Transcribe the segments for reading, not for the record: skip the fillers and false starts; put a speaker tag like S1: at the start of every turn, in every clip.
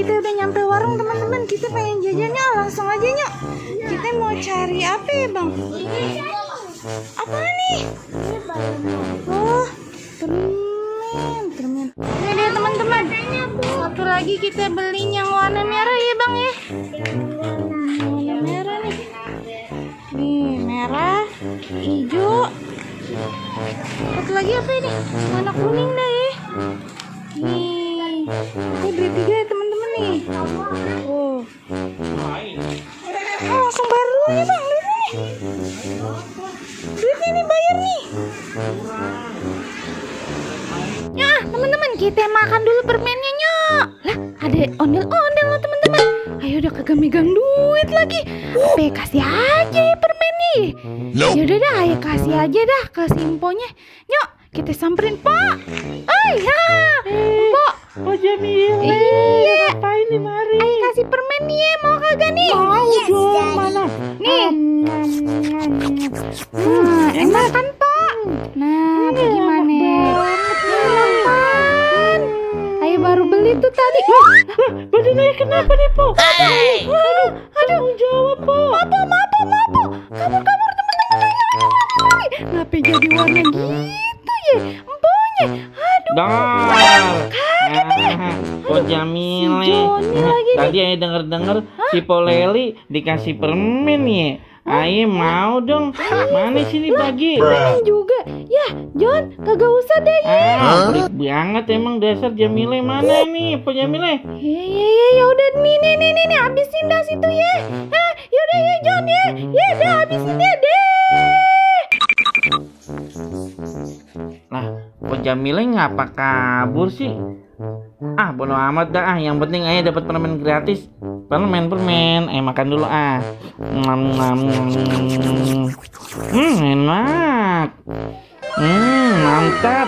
S1: kita udah nyampe warung teman-teman. Kita pengen jajannya langsung aja nyok. Kita mau cari apa ya bang? Apa nih? Oh, permen. Ini dia teman-teman. Satu lagi kita beli yang warna merah ya bang ya. Warna merah nih. Nih merah, hijau. Satu lagi apa ini? Warna kuning dah ya. Nih, kita beli 3 ya teman-teman nih. Oh, langsung bayar dulu ya bang. Duitnya nih bayar nih. Ya teman-teman, kita makan dulu permennya nyok. Lah ada ondel-ondel loh teman-teman. Ayo udah kagak megang duit lagi. Apa kasih aja ya permen nih. Yaudah dah, ayo kasih aja dah ke simponya. Nyok, kita samperin Pak. Ya Pak.
S2: Oh Jamil,
S1: iya.
S2: ngapain nih mari?
S1: Ayo kasih permen nih ya, mau kagak nih?
S2: Mau dong, mana?
S1: Nih. Enak kan Pak? Nah, bagaimana? Enak kan? Ayo baru beli tuh tadi.
S2: Badan ayah kenapa nih Po?
S1: Aduh,
S2: jawab Po.
S1: Mapo. Kabur teman-teman. Kenapa jadi warna gitu ya? Emponya. Aduh.
S2: Po Jamil,
S1: Si Joni lagi nih.
S2: tadi ayah denger si Po Leli dikasih permen ya. Ayah mau dong. Mana sini bagi?
S1: Permen juga. Ya, John, kagak usah deh ya.
S2: Pelit banget emang dasar Jamile. Mana nih Po Jamile?
S1: Ya udah nih habisin dah situ ya. Yaudah ya John ya. Ya udah habisin ya deh.
S2: Lah, Po Jamile ngapa kabur sih? Bodo amat dah. Yang penting ayah dapat permen gratis. Permen. Ayo makan dulu enak. Mantap.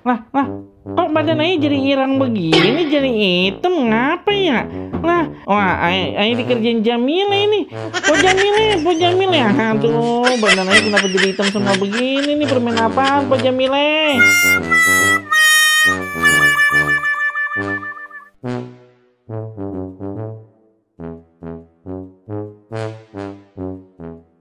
S2: Lah. Kok badan ayah jadi irang begini, jadi hitam, ngapa ya? Lah, ayah dikerjain Jamile ini. Po Jamile. Aduh, badan ayah kenapa jadi hitam semua begini nih? Permen apaan Po Jamile?